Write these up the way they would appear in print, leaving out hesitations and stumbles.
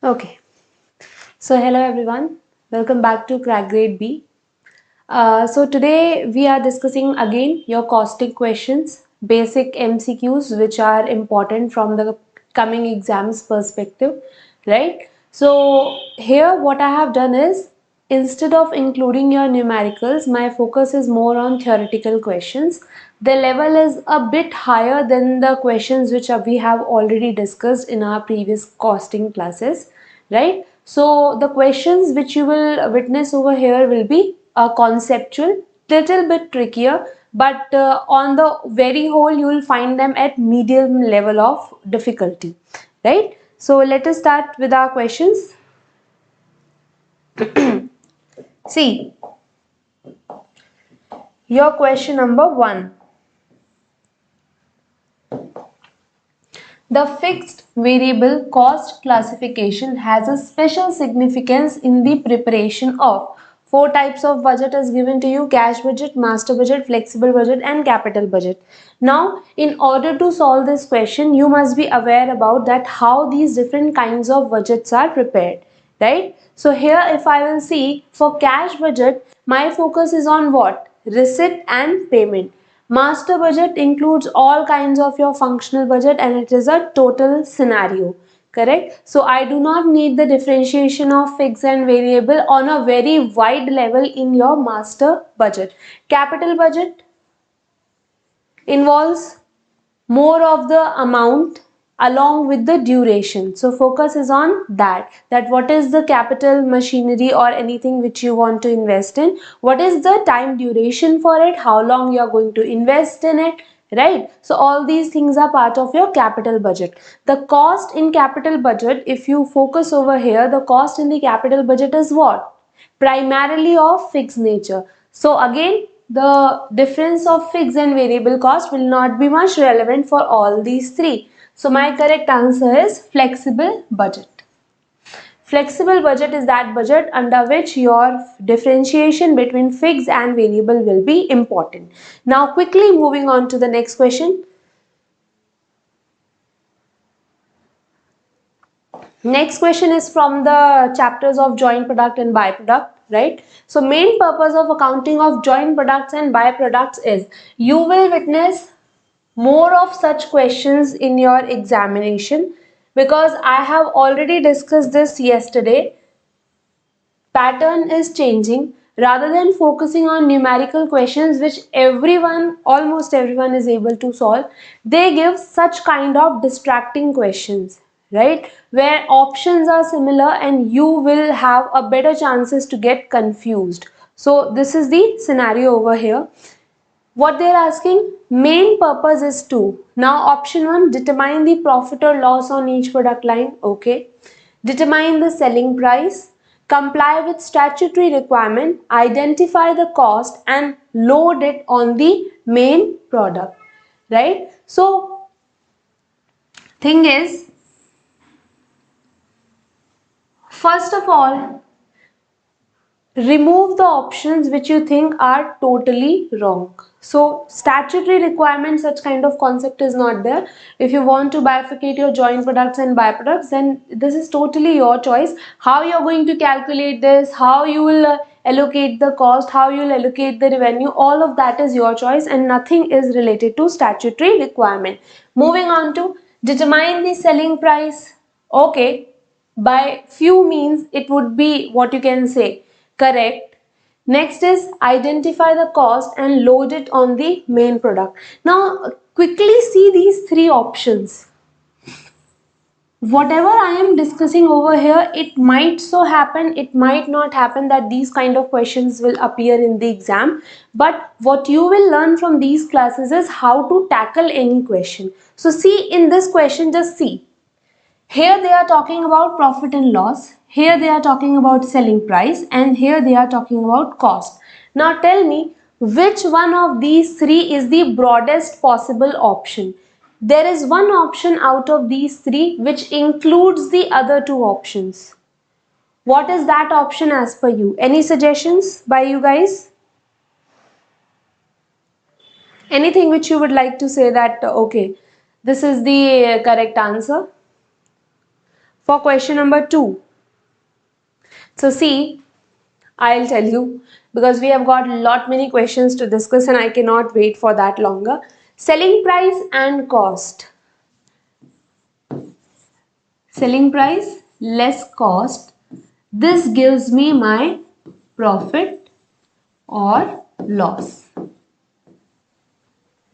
Okay, so hello everyone, welcome back to Crack Grade B. So today we are discussing again your costing questions, basic MCQs which are important from the coming exams perspective, right? So here what I have done is, instead of including your numericals, my focus is more on theoretical questions. The level is a bit higher than the questions which we have already discussed in our previous costing classes, right? So the questions which you will witness over here will be conceptual, little bit trickier, but on the very whole you will find them at medium level of difficulty, right? So let us start with our questions. See, your question number 1. The fixed variable cost classification has a special significance in the preparation of four types of budget is given to you: cash budget, master budget, flexible budget and capital budget. Now, in order to solve this question, you must be aware about that how these different kinds of budgets are prepared, right? So here if I will see for cash budget, my focus is on what? Receipt and payment. Master budget includes all kinds of your functional budget and it is a total scenario, correct? So I do not need the differentiation of fixed and variable on a very wide level in your master budget. Capital budget involves more of the amount along with the duration, so focus is on that what is the capital machinery or anything which you want to invest in, what is the time duration for it, how long you are going to invest in it, right? So all these things are part of your capital budget. The cost in capital budget, if you focus over here, the cost in the capital budget is what? Primarily of fixed nature. So again, the difference of fixed and variable cost will not be much relevant for all these three. So my correct answer is flexible budget. Flexible budget is that budget under which your differentiation between fixed and variable will be important. Now quickly moving on to the next question. Next question is from the chapters of joint product and byproduct, right? So main purpose of accounting of joint products and byproducts is you will witness more of such questions in your examination, because I have already discussed this yesterday. Pattern is changing. Rather than focusing on numerical questions which almost everyone is able to solve, they give such kind of distracting questions, right, where options are similar and you will have a better chances to get confused. So this is the scenario over here. What they're asking, main purpose is to, now option 1, determine the profit or loss on each product line, okay. Determine the selling price, comply with statutory requirement, identify the cost and load it on the main product, right? So thing is, first of all, remove the options which you think are totally wrong. So statutory requirement, such kind of concept is not there. If you want to bifurcate your joint products and byproducts, then this is totally your choice. How you're going to calculate this, how you will allocate the cost, how you will allocate the revenue, all of that is your choice and nothing is related to statutory requirement. Moving on to determine the selling price. Okay, by few means it would be what you can say correct. Next is identify the cost and load it on the main product. Now quickly see these three options. Whatever I am discussing over here, it might so happen, it might not happen that these kind of questions will appear in the exam, but what you will learn from these classes is how to tackle any question. So see, in this question, just see, here they are talking about profit and loss, here they are talking about selling price, and here they are talking about cost. Now tell me, which one of these three is the broadest possible option? There is one option out of these three which includes the other two options. What is that option as per you? Any suggestions by you guys? Anything which you would like to say that, okay, this is the correct answer? for question number 2. So see, I'll tell you, because we have got many questions to discuss and I cannot wait for that longer. Selling price and cost. Selling price less cost. This gives me my profit or loss.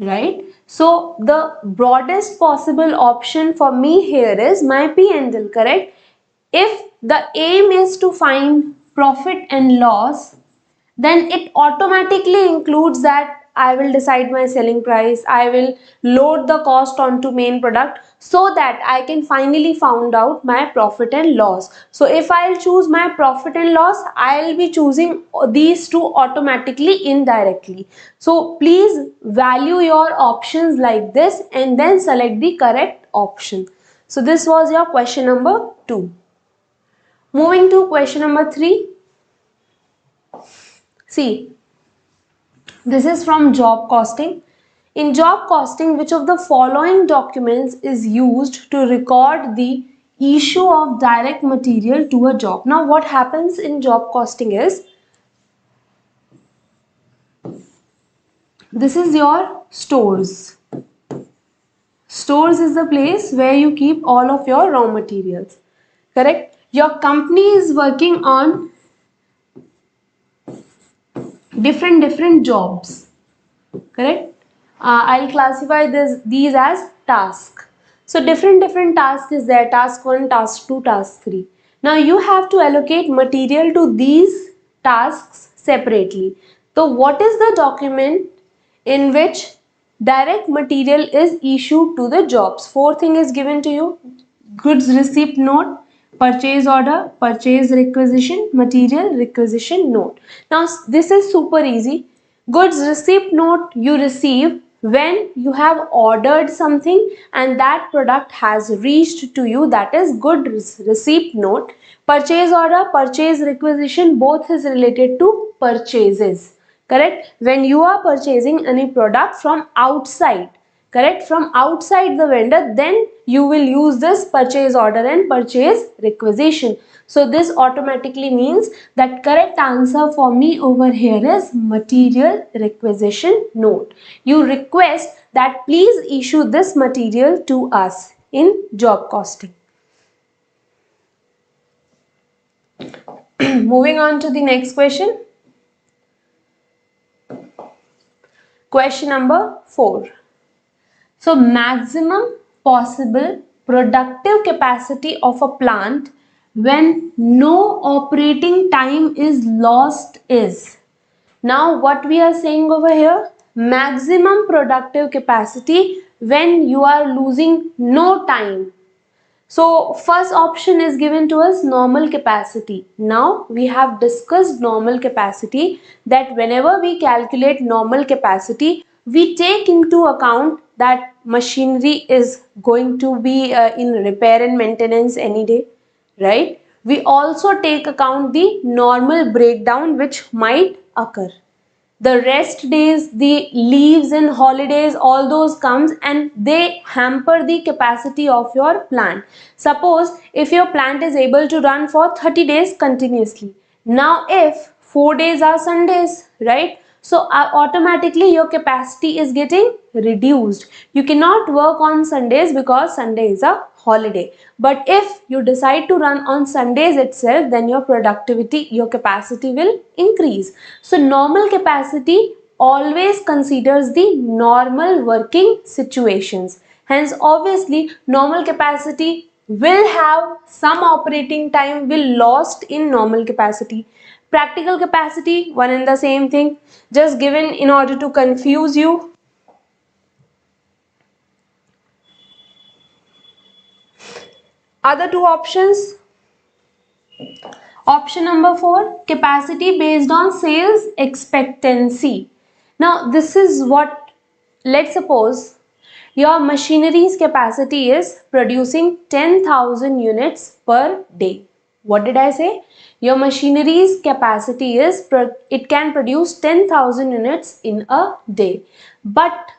Right? So the broadest possible option for me here is my P&L, correct? If the aim is to find profit and loss, then it automatically includes that I will decide my selling price, I will load the cost onto main product so that I can finally find out my profit and loss. So if I'll choose my profit and loss, I'll be choosing these two automatically indirectly. So please value your options like this and then select the correct option. So this was your question number 2. Moving to question number 3. See, this is from job costing. In job costing, which of the following documents is used to record the issue of direct material to a job? Now, what happens in job costing is, this is your stores. Stores is the place where you keep all of your raw materials. Correct? Your company is working on different jobs. Correct? I'll classify these as task. So different task is there, task 1, task 2, task 3. Now you have to allocate material to these tasks separately. So what is the document in which direct material is issued to the jobs? 4 thing is given to you: goods receipt note, purchase order, purchase requisition, material requisition note. Now this is super easy. Goods receipt note you receive when you have ordered something and that product has reached to you, that is goods receipt note. Purchase order, purchase requisition, both is related to purchases. Correct? When you are purchasing any product from outside, correct, from outside the vendor, then you will use this purchase order and purchase requisition. So this automatically means that correct answer for me over here is material requisition note. You request that please issue this material to us in job costing. Moving on to the next question. Question number 4. So maximum possible productive capacity of a plant when no operating time is lost is. Now what we are saying over here, maximum productive capacity when you are losing no time. So first option is given to us, normal capacity. Now we have discussed normal capacity, that whenever we calculate normal capacity, we take into account that machinery is going to be in repair and maintenance any day, right? We also take account the normal breakdown which might occur. The rest days, the leaves and holidays, all those comes and they hamper the capacity of your plant. Suppose if your plant is able to run for 30 days continuously. Now if 4 days are Sundays, right? So automatically your capacity is getting reduced. You cannot work on Sundays because Sunday is a holiday. But if you decide to run on Sundays itself, then your productivity, your capacity will increase. So normal capacity always considers the normal working situations. Hence obviously normal capacity will have some operating time will lost in normal capacity. Practical capacity, one and the same thing, just given in order to confuse you. Other two options. Option number 4, capacity based on sales expectancy. Now this is what, let's suppose your machinery's capacity is producing 10,000 units per day. What did I say? Your machinery's capacity is, it can produce 10,000 units in a day. But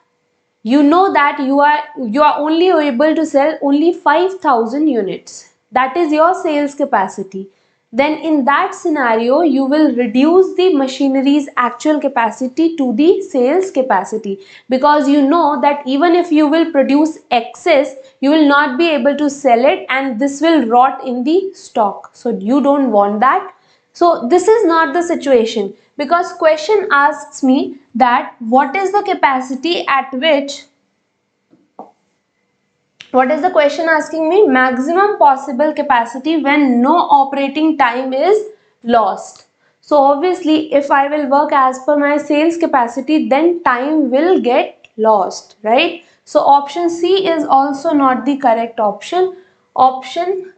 you know that you are only able to sell only 5,000 units. that is your sales capacity, then in that scenario you will reduce the machinery's actual capacity to the sales capacity, because you know that even if you will produce excess, you will not be able to sell it and this will rot in the stock. So you don't want that. So this is not the situation, because question asks me that what is the capacity at which, what is the question asking me? Maximum possible capacity when no operating time is lost. So obviously if I will work as per my sales capacity, then time will get lost, right? So option C is also not the correct option. Option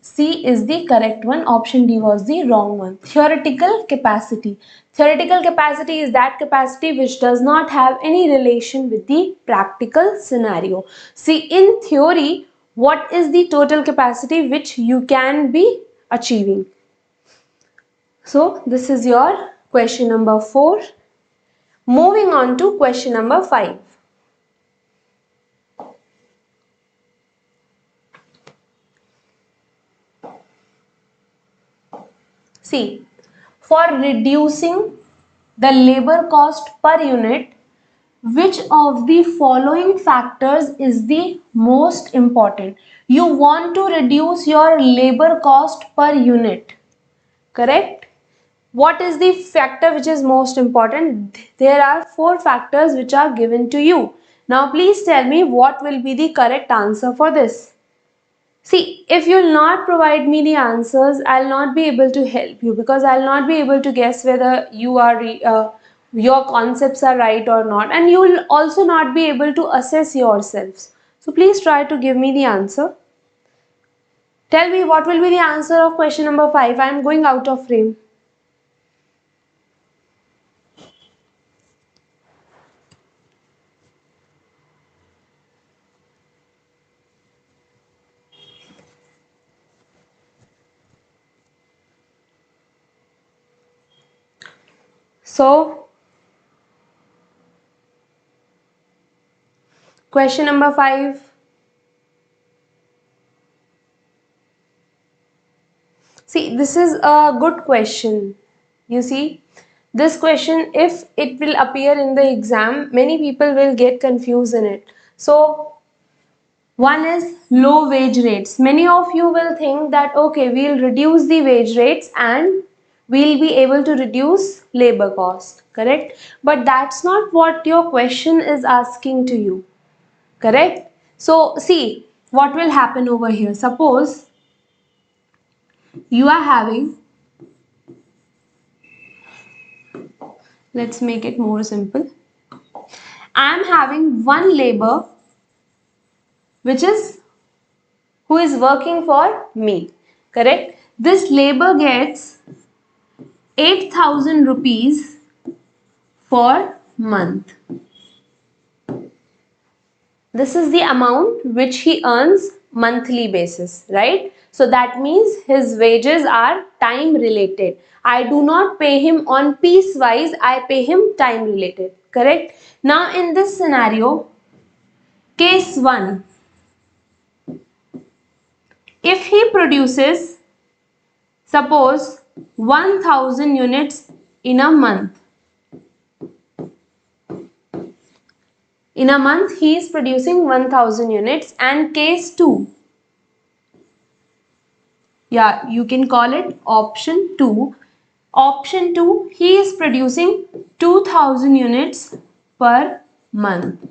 C is the correct one. Option D was the wrong one. Theoretical capacity. Theoretical capacity is that capacity which does not have any relation with the practical scenario. See, in theory, what is the total capacity which you can be achieving? So this is your question number 4. Moving on to question number 5. See, for reducing the labor cost per unit, which of the following factors is the most important? You want to reduce your labor cost per unit, correct? What is the factor which is most important? There are 4 factors which are given to you. Now please tell me what will be the correct answer for this. See, if you'll not provide me the answers, I'll not be able to help you, because I'll not be able to guess whether you are your concepts are right or not, and you will also not be able to assess yourselves. So please try to give me the answer. Tell me what will be the answer of question number 5. I am going out of frame. So, question number 5. See, this is a good question. You see, this question, if it will appear in the exam, many people will get confused in it. So, one is low wage rates. Many of you will think that, okay, we'll reduce the wage rates and we'll be able to reduce labor cost, correct? But that's not what your question is asking to you, correct? So, see, what will happen over here? Suppose you are having, let's make it more simple. I am having one labor which is who is working for me, correct? This labor gets 8,000 rupees for month. This is the amount which he earns monthly basis, right? So that means his wages are time related. I do not pay him on piece wise, I pay him time related, correct? Now in this scenario, case 1, if he produces, suppose 1000 units in a month. In a month, he is producing 1000 units. And case 2, yeah, you can call it option 2. Option 2, he is producing 2000 units per month.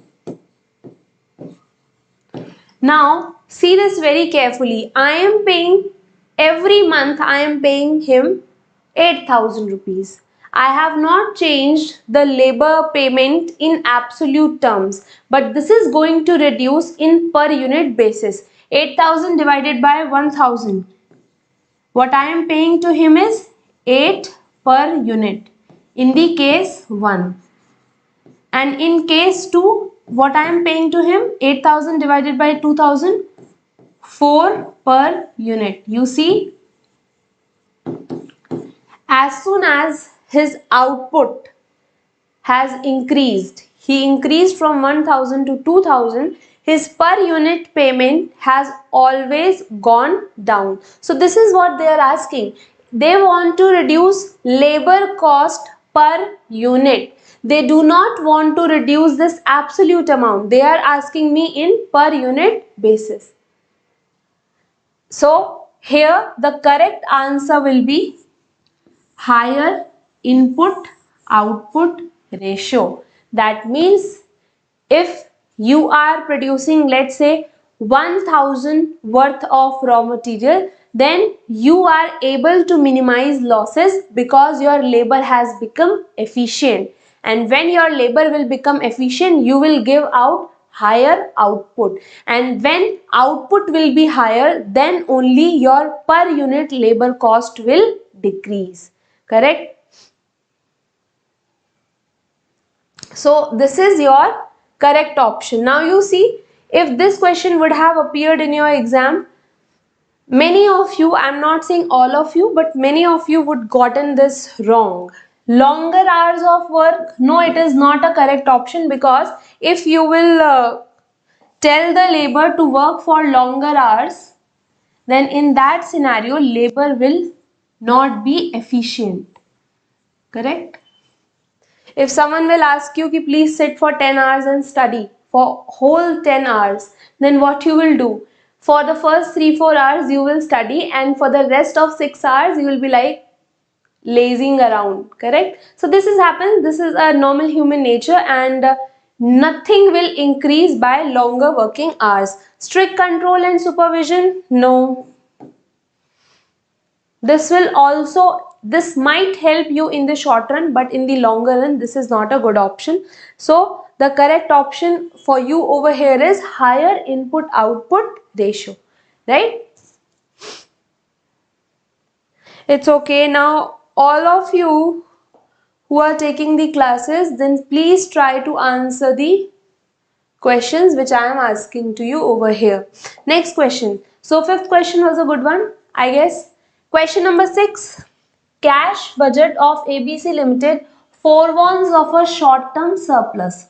Now, see this very carefully. I am paying, every month I am paying him 8,000 rupees. I have not changed the labor payment in absolute terms, but this is going to reduce in per unit basis. 8,000 divided by 1,000. What I am paying to him is 8 per unit in the case 1. And in case 2, what I am paying to him, 8,000 divided by 2,000, 4 per unit. You see, as soon as his output has increased, he increased from 1,000 to 2,000, his per unit payment has always gone down. So this is what they are asking. They want to reduce labor cost per unit. They do not want to reduce this absolute amount. They are asking me in per unit basis. So here the correct answer will be higher input output ratio. That means if you are producing, let's say, 1000 worth of raw material, then you are able to minimize losses because your labor has become efficient. And when your labor will become efficient, you will give out higher output. And when output will be higher, then only your per unit labor cost will decrease. Correct? So this is your correct option. Now you see, if this question would have appeared in your exam, many of you, I'm not saying all of you, but many of you would gotten this wrong. Longer hours of work, no, it is not a correct option, because if you will tell the labor to work for longer hours, then in that scenario labor will not be efficient. Correct? If someone will ask you ki please sit for 10 hours and study for whole 10 hours, then what you will do? For the first 3-4 hours you will study, and for the rest of 6 hours you will be like lazing around. Correct? So this is happens. This is a normal human nature, and nothing will increase by longer working hours. Strict control and supervision? No. This might help you in the short run, but in the longer run this is not a good option. So the correct option for you over here is higher input output ratio, right? It's okay. Now all of you who are taking the classes, then please try to answer the questions which I am asking to you over here. Next question. So fifth question was a good one, I guess. Question number 6. Cash budget of ABC Limited forewarns of a short-term surplus.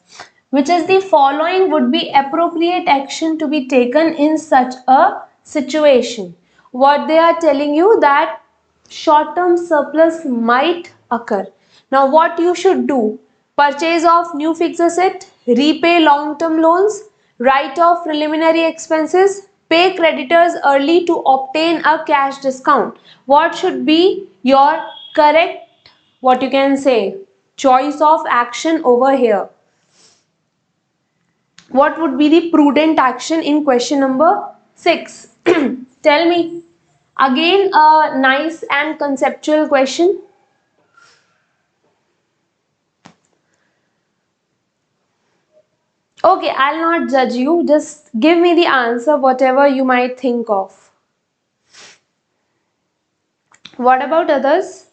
Which is the following would be appropriate action to be taken in such a situation? What they are telling you, that short-term surplus might occur. Now what you should do? Purchase of new fixed asset, repay long-term loans, write off preliminary expenses, pay creditors early to obtain a cash discount. What should be your correct, what you can say, choice of action over here? What would be the prudent action in question number 6? Tell me. Again, a nice and conceptual question. Okay, I'll not judge you. Just give me the answer, whatever you might think of. What about others?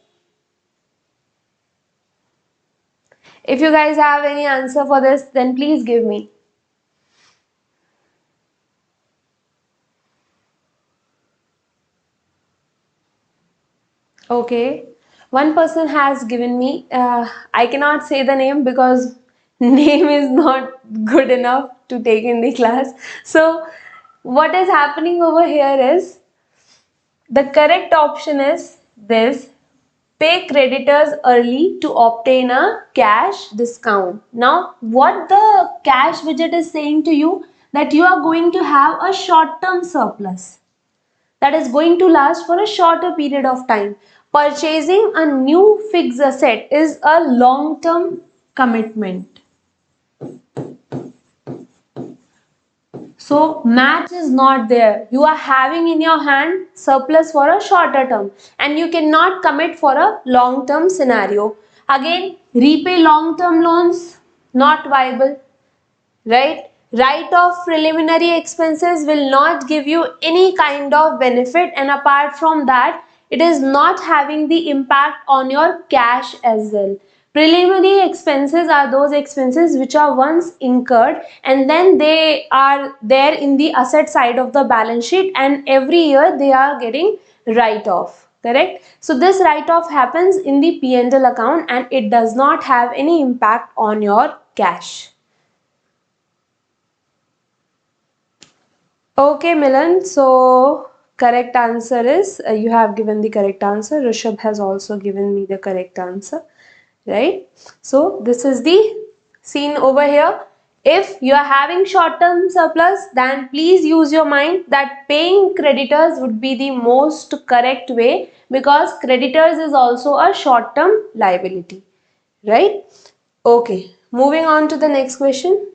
If you guys have any answer for this, then please give me. Okay, one person has given me, I cannot say the name because name is not good enough to take in the class. So what is happening over here is, the correct option is this: pay creditors early to obtain a cash discount. Now what the cash widget is saying to you, that you are going to have a short-term surplus that is going to last for a shorter period of time. Purchasing a new fixed asset is a long-term commitment. So match is not there. You are having in your hand surplus for a shorter term, and you cannot commit for a long-term scenario. Again, repay long-term loans, not viable, right? Write off preliminary expenses will not give you any kind of benefit, and apart from that, it is not having the impact on your cash as well. Preliminary expenses are those expenses which are once incurred and then they are there in the asset side of the balance sheet, and every year they are getting write off. Correct? So this write off happens in the P&L account and it does not have any impact on your cash. Okay, Milan. So correct answer is you have given the correct answer. Rishabh has also given me the correct answer, right? So this is the scene over here. If you are having short-term surplus, then please use your mind that paying creditors would be the most correct way, because creditors is also a short-term liability, right? Okay, moving on to the next question.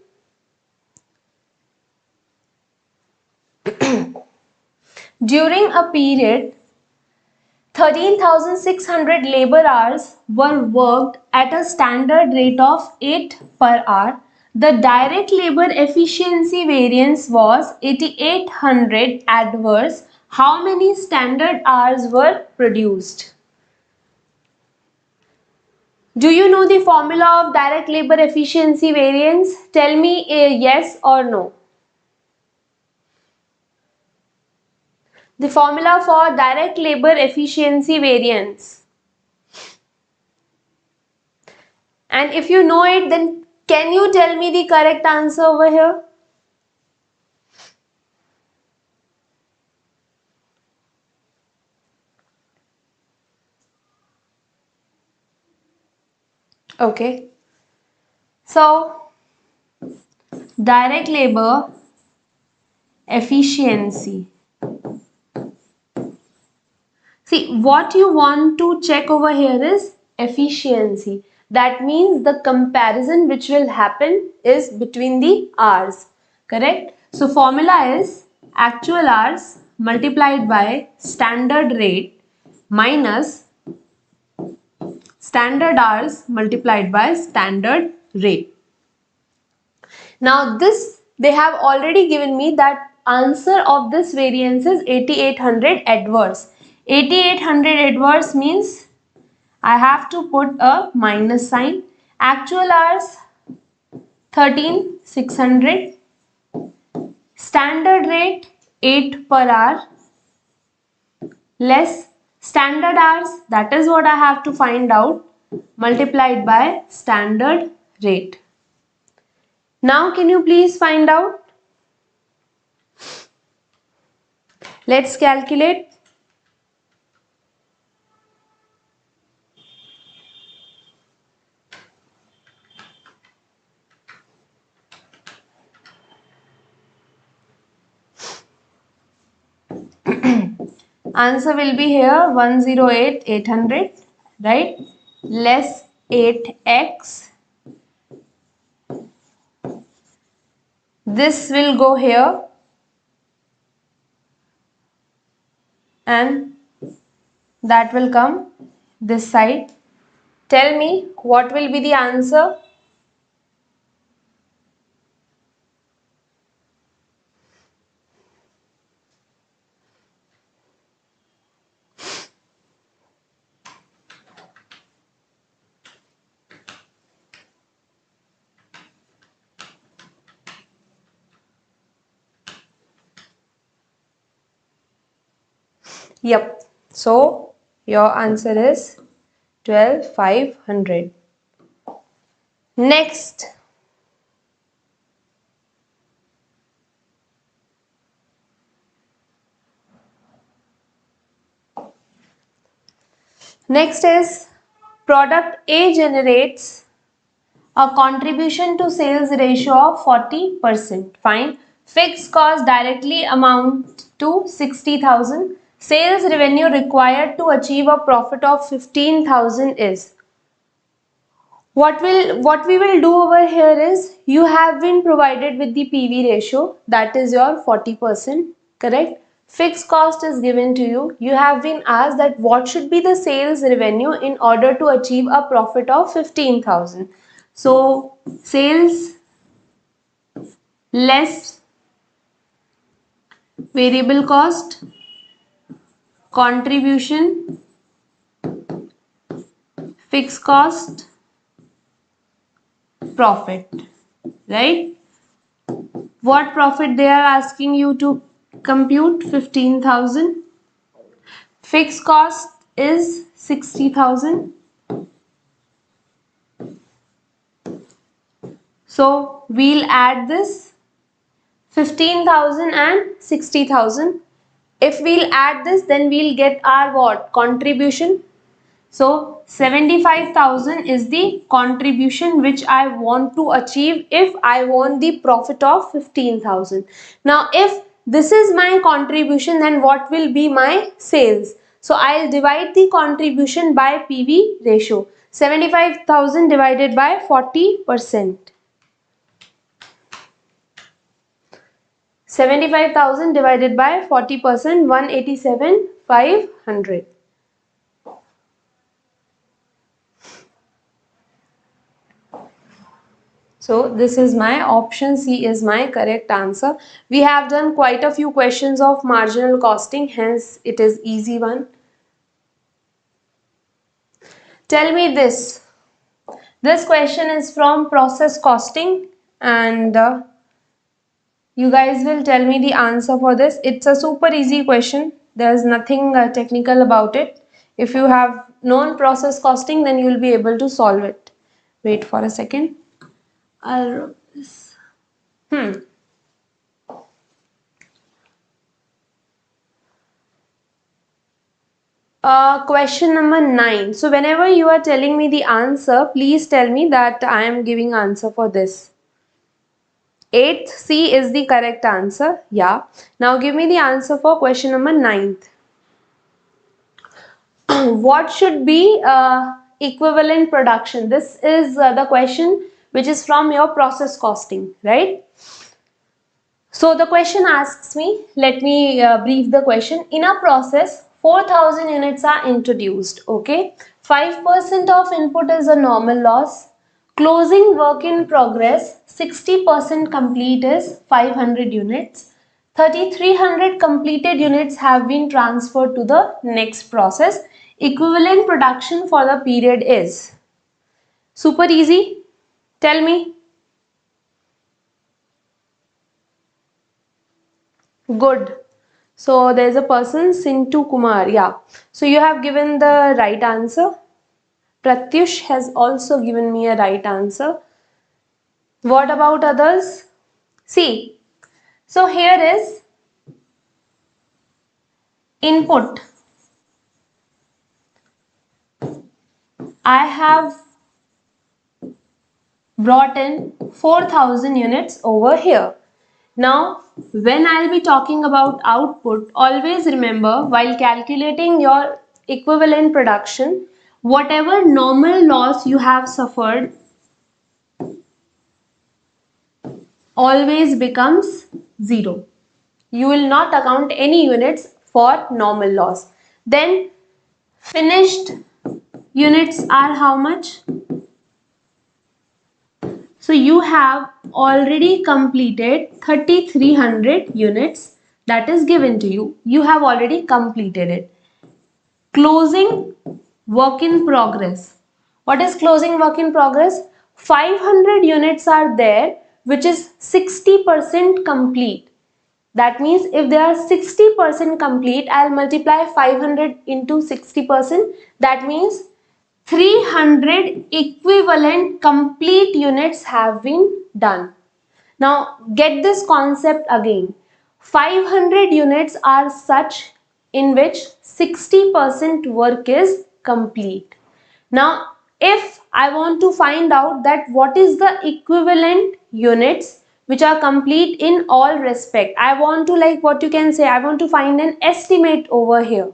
During a period 13,600 labor hours were worked at a standard rate of 8 per hour. The direct labor efficiency variance was 8,800 adverse. How many standard hours were produced? Do you know the formula of direct labor efficiency variance? Tell me a yes or no. The formula for direct labor efficiency variance. And if you know it, then can you tell me the correct answer over here? Okay. So, direct labor efficiency. See, what you want to check over here is efficiency. That means the comparison which will happen is between the hours. Correct? So, formula is actual hours multiplied by standard rate minus standard hours multiplied by standard rate. Now this, they have already given me that answer of this variance is 8,800 adverse. 8,800 adverse means I have to put a minus sign. Actual hours 13,600. Standard rate 8 per hour less standard hours, that is what I have to find out, multiplied by standard rate. Now can you please find out? Let's calculate. Answer will be here 108,800, right? Less 8x. This will go here and that will come this side. Tell me what will be the answer? Yep. So your answer is 12,500. Next. Next is product A generates a contribution to sales ratio of 40%. Fine. Fixed cost directly amount to 60,000. Sales revenue required to achieve a profit of 15,000 is. What we will do over here is, you have been provided with the PV ratio, that is your 40%, correct? Fixed cost is given to you. You have been asked that what should be the sales revenue in order to achieve a profit of 15,000. So sales less variable cost, contribution, fixed cost, profit, right? What profit they are asking you to compute? 15,000. Fixed cost is 60,000. So we'll add this 15,000 and 60,000. If we'll add this, then we'll get our what? Contribution. So 75,000 is the contribution which I want to achieve if I want the profit of 15,000. Now if this is my contribution, then what will be my sales? So I'll divide the contribution by PV ratio. 75,000 divided by 40%. 75,000 divided by 40%, 187,500. So this is my option C is my correct answer. We have done quite a few questions of marginal costing, hence it is easy one. Tell me this. This question is from process costing, and you guys will tell me the answer for this. It's a super easy question. There's nothing technical about it. If you have known process costing, then you will be able to solve it. Wait for a second. I'll question number 9. So whenever you are telling me the answer, please tell me that I am giving answer for this. 8th C is the correct answer. Yeah. Now give me the answer for question number 9th. What should be equivalent production? This is the question which is from your process costing, right? So the question asks me, let me brief the question. In a process, 4,000 units are introduced, okay? 5% of input is a normal loss. Closing work in progress, 60% complete is 500 units. 3,300 completed units have been transferred to the next process. Equivalent production for the period is. Super easy. Tell me. Good. So there is a person, Sintu Kumar. Yeah. So you have given the right answer. Pratyush has also given me a right answer. What about others? See. So here is input. I have brought in 4,000 units over here. Now, when I'll be talking about output, always remember while calculating your equivalent production, whatever normal loss you have suffered always becomes 0. You will not account any units for normal loss. Then finished units are how much? So you have already completed 3,300 units that is given to you. You have already completed it. Closing work in progress. What is closing work in progress? 500 units are there, which is 60% complete. That means if they are 60% complete, I'll multiply 500 into 60%. That means 300 equivalent complete units have been done. Now get this concept again. 500 units are such in which 60% work is complete. Now if I want to find out that what is the equivalent units which are complete in all respect, I want to, like what you can say, I want to find an estimate over here.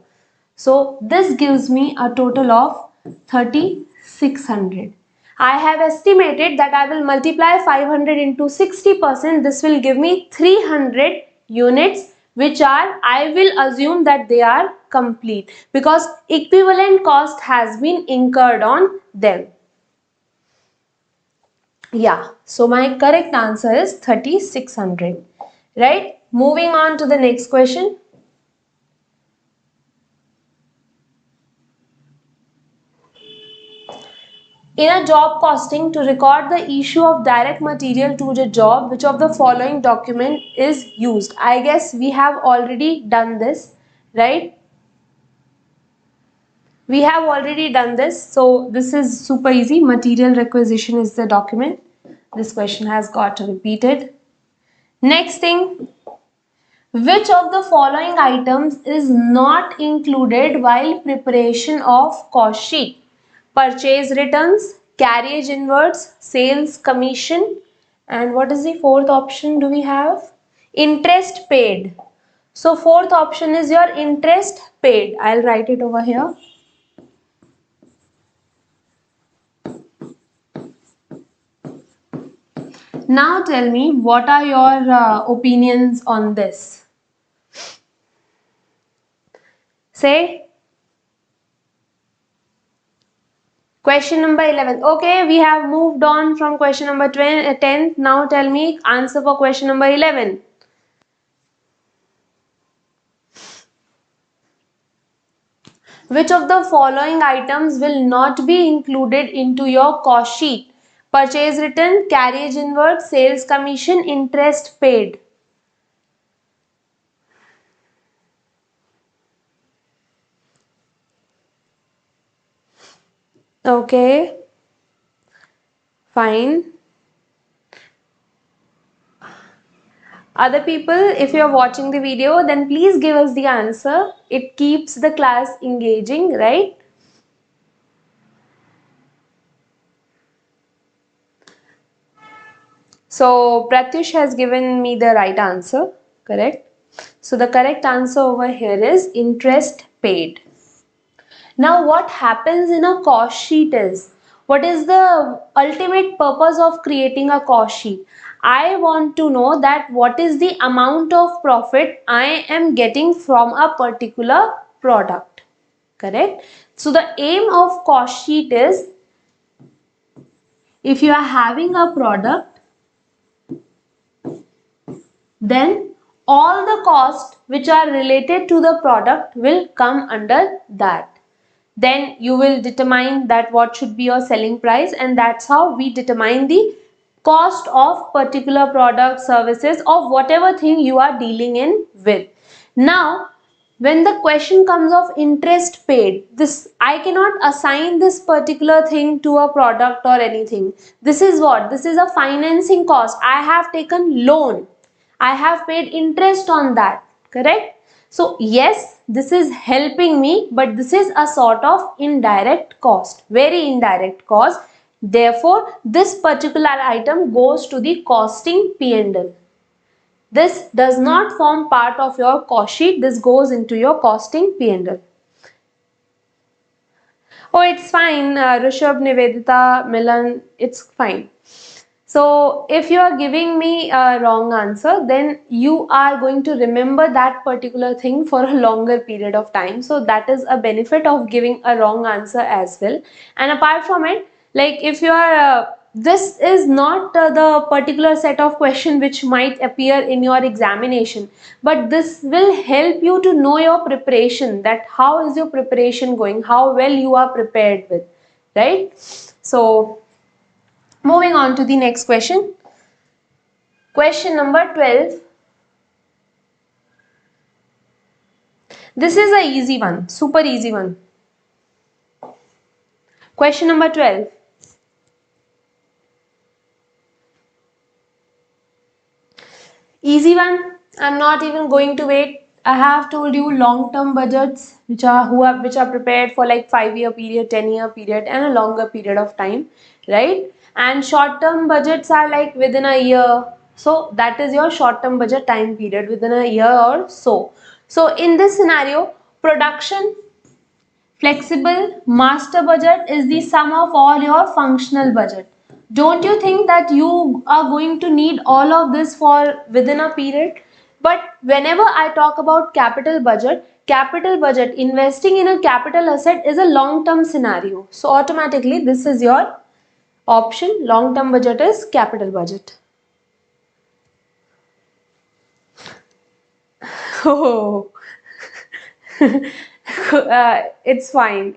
So this gives me a total of 3,600. I have estimated that I will multiply 500 into 60%. This will give me 300 units, which are, I will assume that they are complete because equivalent cost has been incurred on them. Yeah, so my correct answer is 3,600. Right? Moving on to the next question. In a job costing, to record the issue of direct material to the job, which of the following document is used? I guess we have already done this, right? We have already done this. So this is super easy. Material requisition is the document. This question has got repeated. Next thing, which of the following items is not included while preparation of cost sheet? Purchase returns, carriage inwards, sales commission, and what is the fourth option do we have? Interest paid. So fourth option is your interest paid. I'll write it over here. Now tell me, what are your opinions on this? Say. Question number 11. Okay, we have moved on from question number 10. Now tell me answer for question number 11. Which of the following items will not be included into your cost sheet? Purchase return, carriage inward, sales commission, interest paid. Okay, fine. Other people, if you are watching the video, then please give us the answer. It keeps the class engaging, right? So Pratyush has given me the right answer, correct? So the correct answer over here is interest paid. Now what happens in a cost sheet is, what is the ultimate purpose of creating a cost sheet? I want to know that what is the amount of profit I am getting from a particular product, correct? So the aim of cost sheet is, if you are having a product, then all the costs which are related to the product will come under that. Then you will determine that what should be your selling price, and that's how we determine the cost of particular product, services, of whatever thing you are dealing in with. Now when the question comes of interest paid, this I cannot assign this particular thing to a product or anything. This is what? This is a financing cost. I have taken loan. I have paid interest on that, correct? So yes, this is helping me, but this is a sort of indirect cost, very indirect cost. Therefore, this particular item goes to the costing P&L. This does not form part of your cost sheet. This goes into your costing P&L. Oh, it's fine, Rishabh, Nivedita, Milan, it's fine. So if you are giving me a wrong answer, then you are going to remember that particular thing for a longer period of time. So that is a benefit of giving a wrong answer as well. And apart from it, like if you are, this is not the particular set of question which might appear in your examination, but this will help you to know your preparation, that how is your preparation going, how well you are prepared with, right? So moving on to the next question. Question number 12. This is a easy one, super easy one. Question number 12. Easy one. I'm not even going to wait. I have told you long-term budgets which are prepared for like 5-year period, 10-year period, and a longer period of time, right? And short-term budgets are like within a year. So that is your short-term budget time period, within a year or so. So in this scenario, production flexible master budget is the sum of all your functional budget. Don't you think that you are going to need all of this for within a period? But whenever I talk about capital budget, investing in a capital asset is a long-term scenario. So automatically this is your option. Long-term budget is capital budget. Oh. It's fine.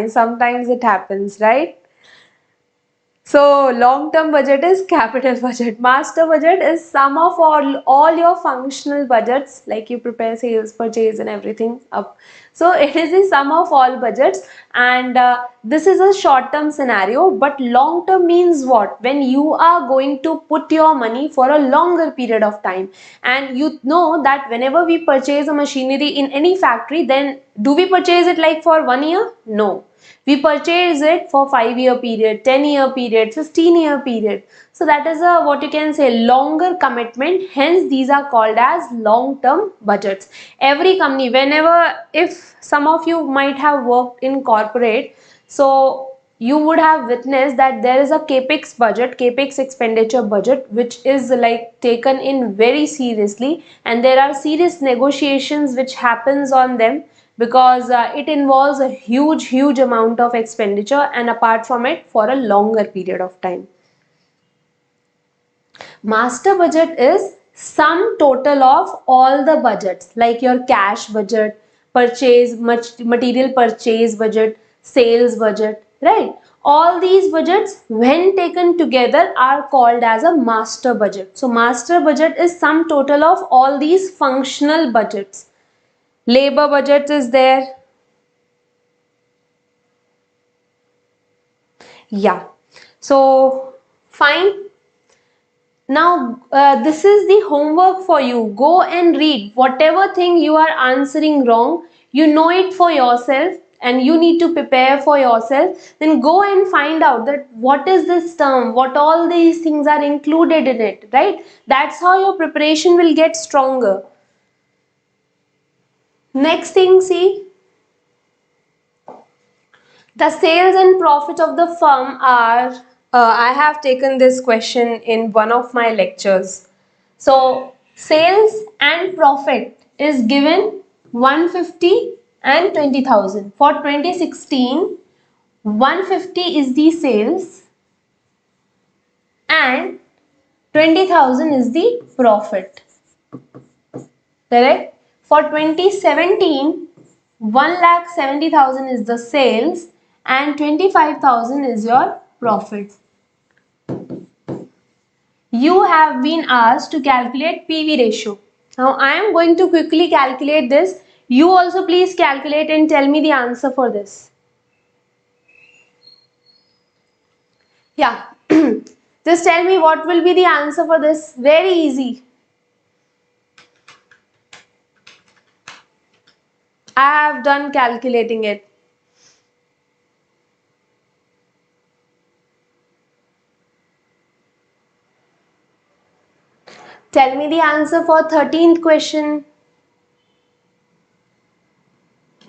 Sometimes it happens, right? So long-term budget is capital budget. Master budget is sum of all your functional budgets, like you prepare sales, purchase and everything up. So it is the sum of all budgets, and this is a short-term scenario. But long-term means what? When you are going to put your money for a longer period of time, and you know that whenever we purchase a machinery in any factory, then do we purchase it like for 1 year? No. We purchase it for 5 year period, 10 year period, 15 year period. So that is a what you can say longer commitment. Hence these are called as long term budgets. Every company, whenever, if some of you might have worked in corporate, so you would have witnessed that there is a capex budget, capex expenditure budget, which is like taken in very seriously, and there are serious negotiations which happens on them, because it involves a huge amount of expenditure, and apart from it for a longer period of time. Master budget is sum total of all the budgets, like your cash budget, purchase material purchase budget, sales budget, right? All these budgets when taken together are called as a master budget. So master budget is sum total of all these functional budgets. Labor budget is there. Yeah. So fine. Now this is the homework for you. Go and read whatever thing you are answering wrong. You know it for yourself and you need to prepare for yourself. Then go and find out that what is this term, what all these things are included in it, right? That's how your preparation will get stronger. Next thing, see. The sales and profit of the firm are, I have taken this question in one of my lectures. So, sales and profit is given 150 and 20,000. For 2016, 150 is the sales and 20,000 is the profit. Correct? For 2017, 1,70,000 is the sales and 25,000 is your profit. You have been asked to calculate PV ratio. Now I am going to quickly calculate this. You also please calculate and tell me the answer for this. Yeah, just tell me what will be the answer for this. Very easy. I have done calculating it. Tell me the answer for 13th question.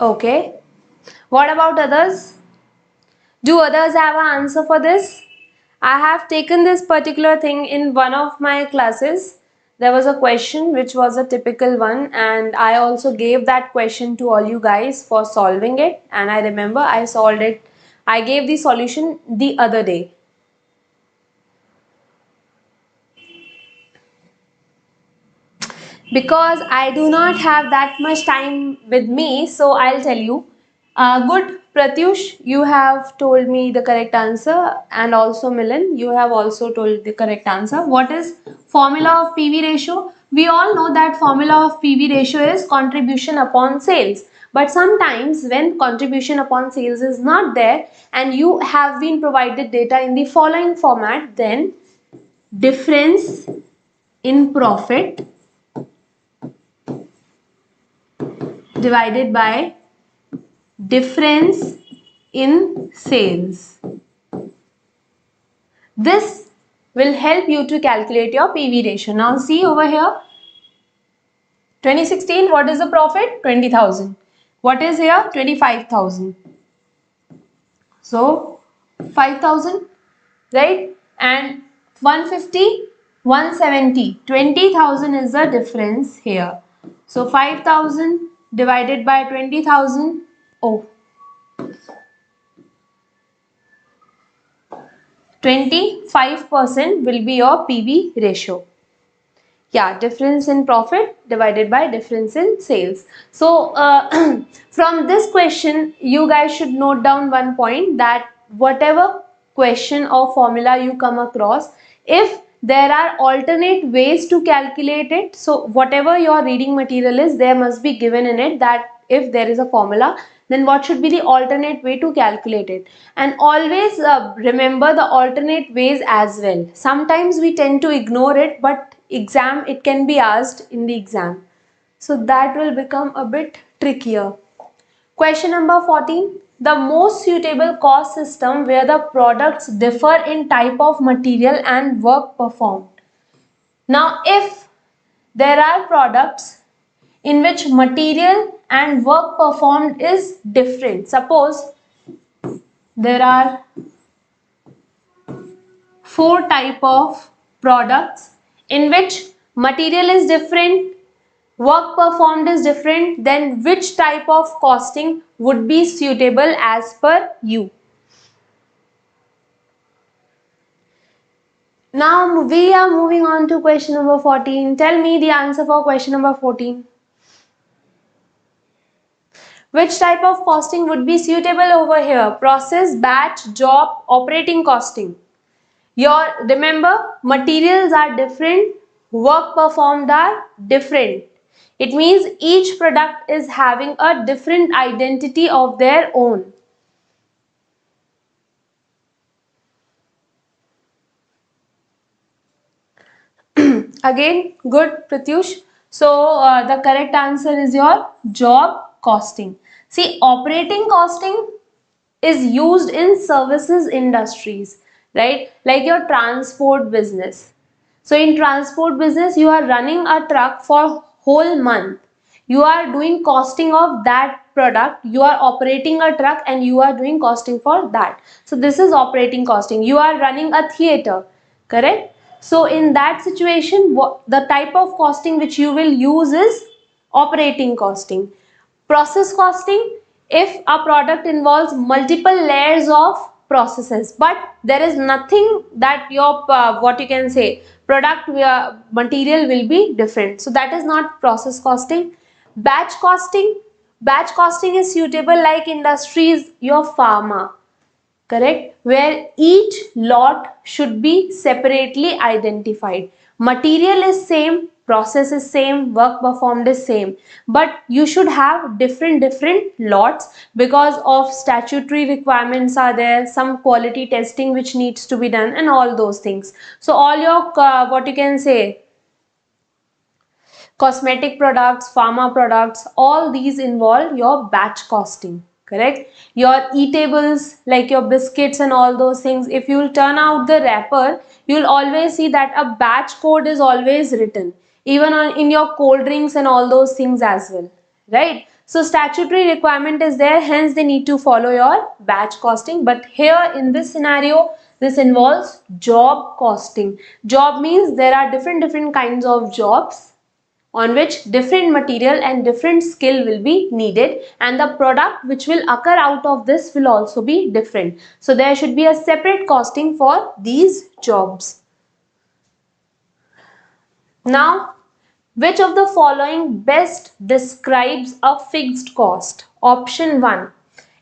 Okay. What about others? Do others have an answer for this? I have taken this particular thing in one of my classes. There was a question which was a typical one, and I also gave that question to all you guys for solving it, and I remember I solved it. I gave the solution the other day. Because I do not have that much time with me, so I'll tell you. Good, Pratyush, you have told me the correct answer, and also Milan, you have also told the correct answer. What is formula of PV ratio? We all know that formula of PV ratio is contribution upon sales. But sometimes when contribution upon sales is not there and you have been provided data in the following format, then difference in profit divided by difference in sales. This will help you to calculate your PV ratio. Now see over here, 2016, what is the profit? 20,000. What is here? 25,000. So 5,000, right? And 150, 170, 20,000 is the difference here. So 5,000 divided by 20,000, 25% will be your PV ratio. Yeah, difference in profit divided by difference in sales. So from this question, you guys should note down one point, that whatever question or formula you come across, if there are alternate ways to calculate it, so whatever your reading material is, there must be given in it that if there is a formula, then what should be the alternate way to calculate it. And always remember the alternate ways as well. Sometimes we tend to ignore it, but it can be asked in the exam, so that will become a bit trickier. Question number 14. The most suitable cost system where the products differ in type of material and work performed. Now, if there are products in which material and work performed is different, suppose there are 4 type of products in which material is different, work performed is different, then which type of costing would be suitable as per you? Now we are moving on to question number 14. Tell me the answer for question number 14. Which type of costing would be suitable over here? Process, batch, job, operating costing. Remember, materials are different, work performed are different. It means each product is having a different identity of their own. Again, good, Pratyush. So the correct answer is your job costing. See, operating costing is used in services industries, right? Like your transport business. So in transport business, you are running a truck for whole month. You are doing costing of that product. You are operating a truck and you are doing costing for that. So this is operating costing. You are running a theater, correct? So in that situation, the type of costing which you will use is operating costing. Process costing, if a product involves multiple layers of processes, but there is nothing that your what you can say product material will be different, so that is not process costing. Batch costing is suitable like industries, your pharma, correct, where each lot should be separately identified. Material is same, process is same, work performed is same, but you should have different lots because of statutory requirements are there, some quality testing which needs to be done and all those things. So all your what you can say cosmetic products, pharma products, all these involve your batch costing, correct? Your eatables like your biscuits and all those things, if you will turn out the wrapper, you will always see that a batch code is always written, even in your cold drinks and all those things as well, right? So statutory requirement is there, hence they need to follow your batch costing. But here in this scenario, this involves job costing. Job means there are different kinds of jobs on which different material and different skill will be needed, and the product which will occur out of this will also be different. So there should be a separate costing for these jobs. Now, which of the following best describes a fixed cost? Option 1.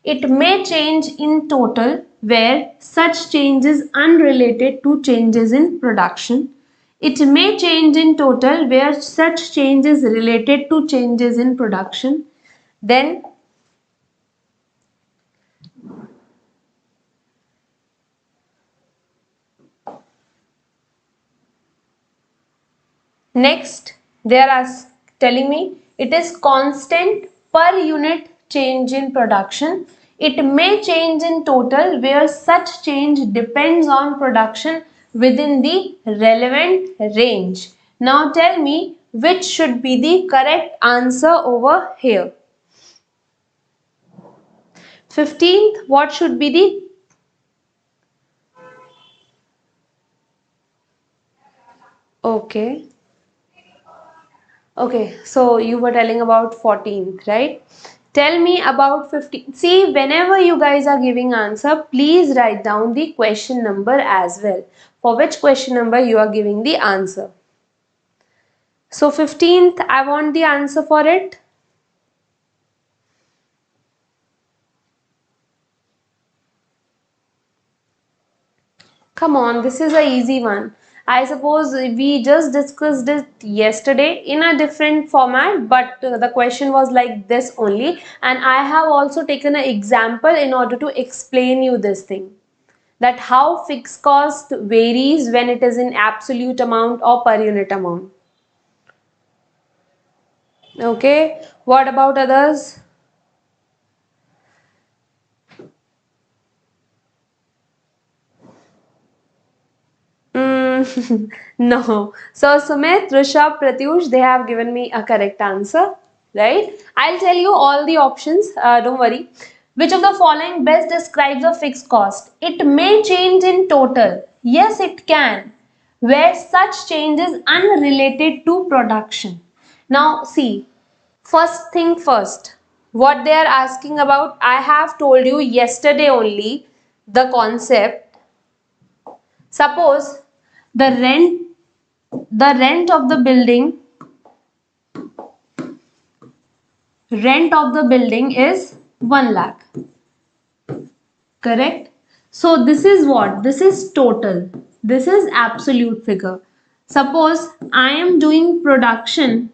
It may change in total where such change is unrelated to changes in production. It may change in total where such change is related to changes in production. Then next they are telling me it is constant per unit change in production. It may change in total where such change depends on production within the relevant range. Now tell me which should be the correct answer over here. 15th, what should be the Okay, so you were telling about 14th, right? Tell me about 15th. See, whenever you guys are giving answer, please write down the question number as well. For which question number you are giving the answer. So 15th, I want the answer for it. Come on, this is a easy one. I suppose we just discussed it yesterday in a different format, but the question was like this only, and I have also taken an example in order to explain you this thing, that how fixed cost varies when it is in absolute amount or per unit amount. Okay, what about others? No. So Sumit, Rishabh, Pratyush, they have given me a correct answer, right? I'll tell you all the options. Don't worry. Which of the following best describes a fixed cost? It may change in total. Yes, it can. Where such change is unrelated to production. Now, see. First thing first. What they are asking about, I have told you yesterday only the concept. Suppose the rent of the building is 1 lakh, correct? So this is what? This is total, this is absolute figure. Suppose I am doing production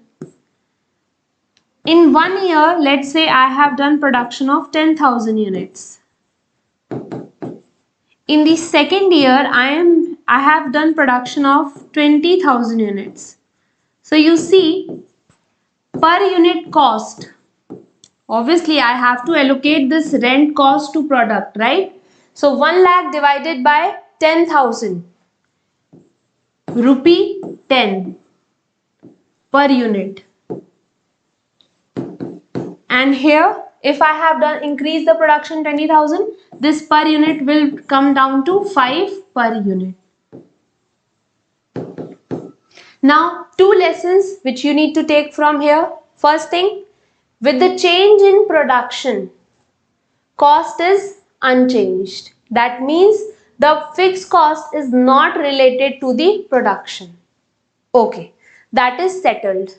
in 1 year. Let's say I have done production of 10,000 units. In the second year I have done production of 20,000 units. So you see, per unit cost, obviously I have to allocate this rent cost to product, right? So 1 lakh divided by 10,000, rupee 10 per unit. And here if I have done increase the production 20,000, this per unit will come down to 5 per unit. Now, two lessons which you need to take from here. First thing, with the change in production, cost is unchanged. That means the fixed cost is not related to the production. Okay, that is settled.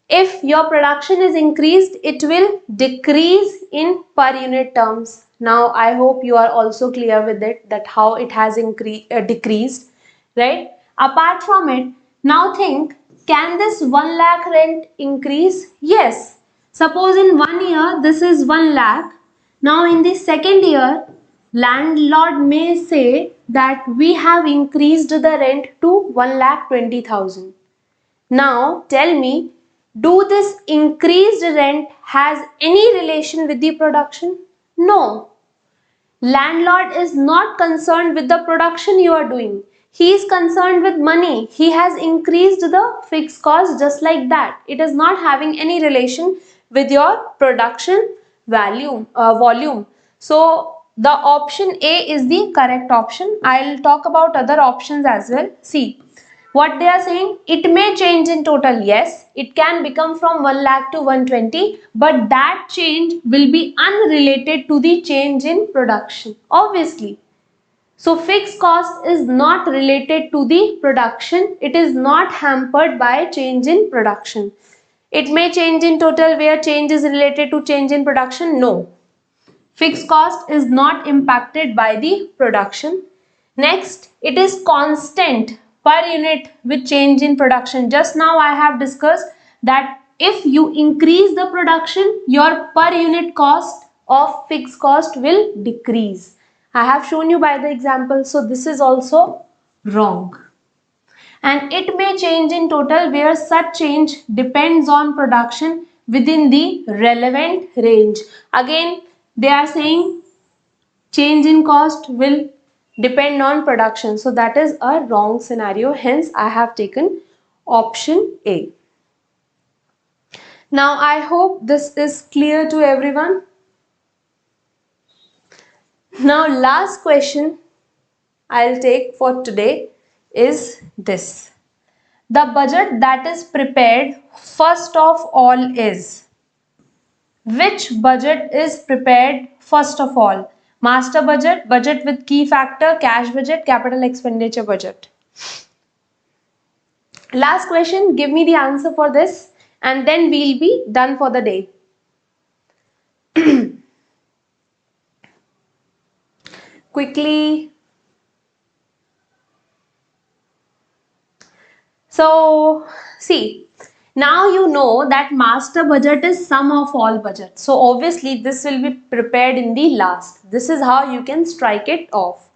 If your production is increased, it will decrease in per unit terms. Now, I hope you are also clear with it, that how it has decreased, right? Apart from it, now think, can this 1 lakh rent increase? Yes. Suppose in 1 year, this is 1 lakh. Now, in the second year, landlord may say that we have increased the rent to 1,20,000. Now tell me, do this increased rent has any relation with the production? No. Landlord is not concerned with the production you are doing. He is concerned with money. He has increased the fixed cost just like that. It is not having any relation with your production volume. So the option A is the correct option. I'll talk about other options as well. See. What they are saying, it may change in total. Yes, it can become from 1 lakh to 120, but that change will be unrelated to the change in production, obviously. So fixed cost is not related to the production. It is not hampered by change in production. It may change in total where change is related to change in production. No. Fixed cost is not impacted by the production. Next, it is constant per unit with change in production. Just now I have discussed that if you increase the production, your per unit cost of fixed cost will decrease. I have shown you by the example, so this is also wrong. And it may change in total where such change depends on production within the relevant range. Again, they are saying change in cost will depend on production. So that is a wrong scenario. Hence, I have taken option A. Now, I hope this is clear to everyone. Now, last question I'll take for today is this. The budget that is prepared first of all is. Which budget is prepared first of all? Master budget, budget with key factor, cash budget, capital expenditure budget. Last question, give me the answer for this and then we'll be done for the day. Quickly. So see, now you know that master budget is sum of all budgets. So obviously this will be prepared in the last. This is how you can strike it off.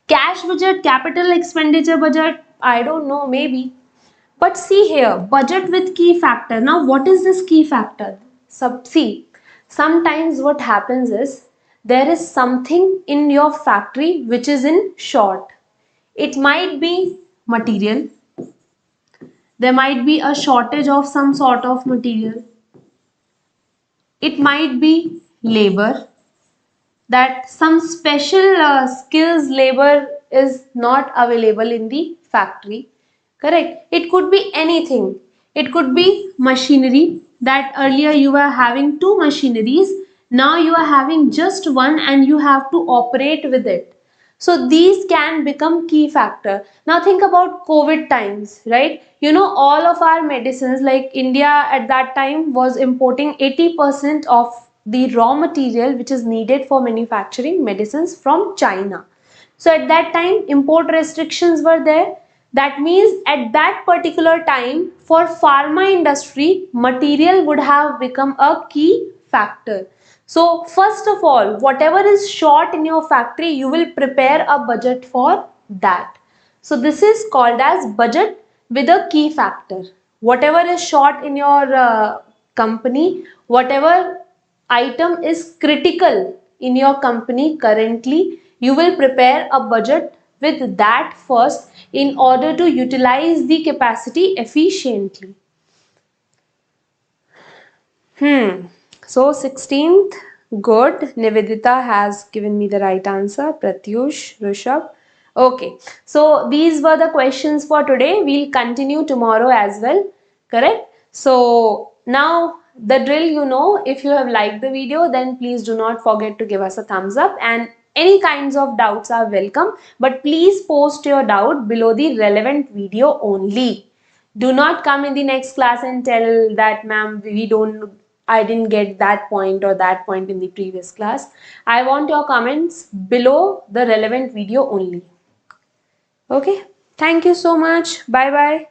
Cash budget, capital expenditure budget, I don't know, maybe. But see here, budget with key factor. Now what is this key factor? See, sometimes what happens is there is something in your factory which is in short. It might be material. There might be a shortage of some sort of material. It might be labor, that some special skills labor is not available in the factory. Correct. It could be anything. It could be machinery, that earlier you were having two machineries. Now you are having just one and you have to operate with it. So these can become key factor. Now think about COVID times, right? You know, all of our medicines, like India at that time was importing 80% of the raw material which is needed for manufacturing medicines from China. So at that time, import restrictions were there. That means at that particular time, for pharma industry, material would have become a key factor. So first of all, whatever is short in your factory, you will prepare a budget for that. So this is called as budget with a key factor. Whatever is short in your company, whatever item is critical in your company currently, you will prepare a budget with that first in order to utilize the capacity efficiently. So 16th, good. Nivedita has given me the right answer. Pratyush, Rishabh. Okay, so these were the questions for today. We'll continue tomorrow as well. Correct? So now the drill, you know, if you have liked the video, then please do not forget to give us a thumbs up, and any kinds of doubts are welcome, but please post your doubt below the relevant video only. Do not come in the next class and tell that, ma'am, I didn't get that point or that point in the previous class. I want your comments below the relevant video only. Okay. Thank you so much. Bye bye.